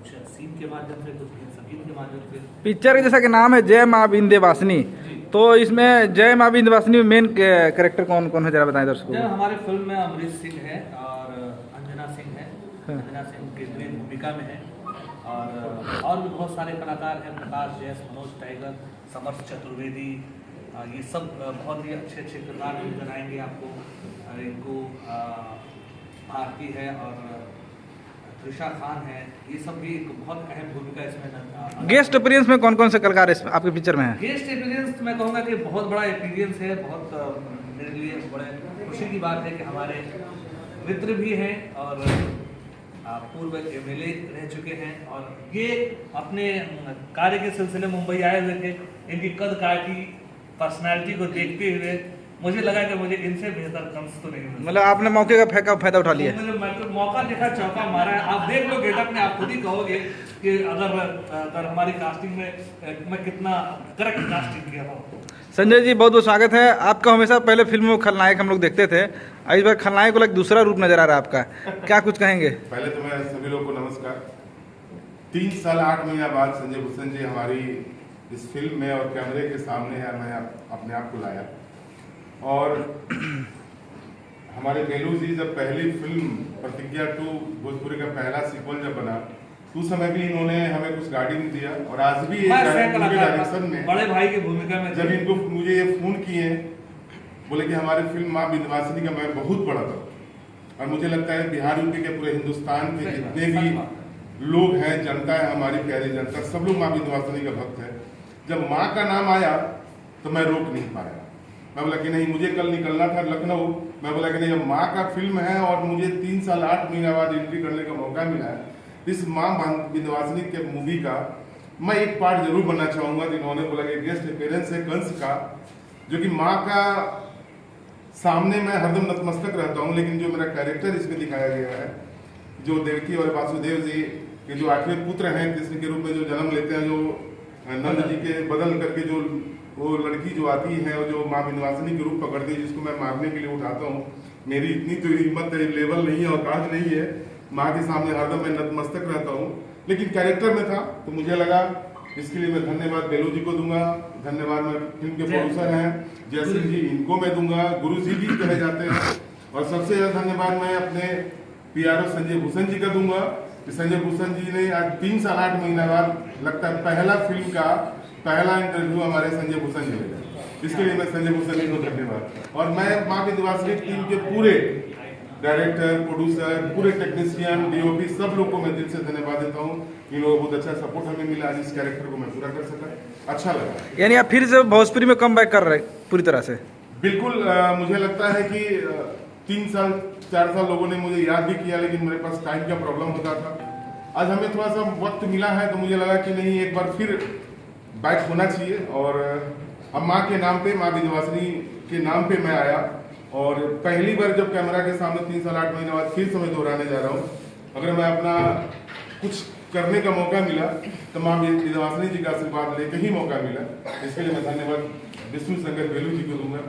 कुछ सीन के माध्यम से, कुछ संगीत के माध्यम से। पिक्चर का जैसा कि नाम है जय माँ विंध्यवासिनी, तो इसमें जय माँ विंध्यवासिनी में मेन कैरेक्टर कौन कौन है, जरा बताएं दर्शकों को। हमारे फिल्म में अमरीश सिंह है और अंजना सिंह है। अंजना सिंह केंद्रीय भूमिका में है और भी बहुत सारे कलाकार हैं, प्रकाश जैस, मनोज टाइगर, समर्थ चतुर्वेदी, ये सब बहुत ही अच्छे अच्छे किरदार नजर आएंगे आपको। इनको भारती है और त्रिशा खान है, ये सब भी एक बहुत अहम भूमिका इसमें। गेस्ट अपीयरेंस में कौन कौन से कलाकार आपके पिक्चर में हैं? गेस्ट अपीयरेंस मैं कहूँगा कि बहुत बड़ा अपीयरेंस है, बहुत मेरे लिए बड़े खुशी की बात है कि हमारे मित्र भी हैं और पूर्व एमएलए रह चुके हैं और ये अपने कार्य के सिलसिले मुंबई आए हुए थे। इनकी कद काठी, पर्सनैलिटी को देखते हुए मुझे लगा कि मुझे इनसे बेहतर कंस तो नहीं मिला। मतलब आपने मौके का फायदा उठा लिया? मैंने मौका देखा, चौका मारा है। आप देख लो गेटअप में, आप खुद ही कहोगे कि अगर हमारी कास्टिंग में मैं कितना करेक्ट कास्टिंग किया हूँ। संजय जी बहुत बहुत स्वागत है आपका। हमेशा पहले फिल्म में खलनायक हम लोग देखते थे, इस बार खलनायक को एक दूसरा रूप नजर आ रहा है आपका, क्या कुछ कहेंगे? पहले तो मैं सभी लोगों को नमस्कार। 3 साल 8 महीना बाद संजय भूषण जी हमारी इस फिल्म में और कैमरे के सामने है, मैं अपने आप को लाया। और हमारे बेलू जी जब पहली फिल्म प्रतिज्ञा 2 भोजपुरी का पहला सीक्वल जब बना, उस समय भी इन्होंने हमें कुछ गाइडिंग दिया और आज भी डायरेक्शन में बड़े भाई की भूमिका में जब इनको मुझे ये फोन किए, बोले कि हमारी फिल्म माँ विंध्यवासिनी का मैं बहुत बड़ा था और मुझे लगता है बिहार यूपी के पूरे हिंदुस्तान के जितने भी लोग हैं, जनता है, हमारी प्यारी जनता, सब लोग माँ विंध्यवासिनी का भक्त है। जब माँ का नाम आया तो मैं रोक नहीं पाया। मैं बोला कि नहीं, मुझे कल निकलना था लखनऊ। मैं बोला कि नहीं, अब माँ का फिल्म है और मुझे 3 साल 8 महीना बाद एंट्री करने का मौका मिला है इस माँ विंध्यवासिनी के मूवी का, मैं एक पार्ट जरूर बनना चाहूँगा। जिन्होंने बोला कि गेस्ट अपीयरेंस है कंस का, जो कि माँ का सामने मैं हरदम नतमस्तक रहता हूँ, लेकिन जो मेरा कैरेक्टर इसमें दिखाया गया है, जो देवकी और वासुदेव जी के जो 8वें पुत्र हैं कृष्ण के रूप में जो जन्म लेते हैं, जो नंद जी के बदल करके जो वो लड़की जो आती है और जो माँ विंध्यवासिनी के रूप पकड़ती है, जिसको मैं मारने के लिए उठाता हूँ। मेरी इतनी तो हिम्मत लेवल नहीं है, औकात नहीं है, माँ के सामने हरदम मैं नतमस्तक रहता हूँ, लेकिन कैरेक्टर में था तो मुझे लगा। इसके लिए मैं धन्यवाद बेलू जी को दूंगा, धन्यवाद मैं फिल्म के प्रोड्यूसर हैं जय सिंह जी, इनको मैं दूंगा, गुरु जी भी कहे जाते हैं। और सबसे ज्यादा धन्यवाद मैं अपने PRO संजय भूषण जी का दूंगा कि संजय भूषण जी ने आज 3 साल 8 महीना बाद लगता है पहला फिल्म का पहला इंटरव्यू हमारे संजय भूषण जी ने, इसके लिए मैं संजय भूषण जी को धन्यवाद। और मैं माँ विंध्यवासिनी टीम के पूरे डायरेक्टर, प्रोड्यूसर, पूरे टेक्नीशियन, DOP सब लोग को मैं दिल से धन्यवाद देता हूँ। इन लोगों को बहुत अच्छा सपोर्ट हमें मिला, आज इस कैरेक्टर को मैं पूरा कर सका, अच्छा लगा। यानी आप फिर से भोजपुरी में कम बैक कर रहे पूरी तरह से? बिल्कुल। मुझे लगता है कि 3 साल 4 साल लोगों ने मुझे याद भी किया, लेकिन मेरे पास टाइम का प्रॉब्लम होता था। आज हमें थोड़ा सा वक्त मिला है तो मुझे लगा कि नहीं, एक बार फिर बैक होना चाहिए। और अब माँ के नाम पे, माँ विंध्यवासिनी के नाम पे मैं आया और पहली बार जब कैमरा के सामने 3 साल 8 महीने बाद फिर से मैं दोहराने जा रहा हूँ। अगर मैं अपना कुछ करने का मौका मिला तो माँ विंध्यवासिनी जी का आशीर्वाद लेके ही मौका मिला। इसके लिए मैं धन्यवाद विष्णु शंकर बेलू जी को दूंगा।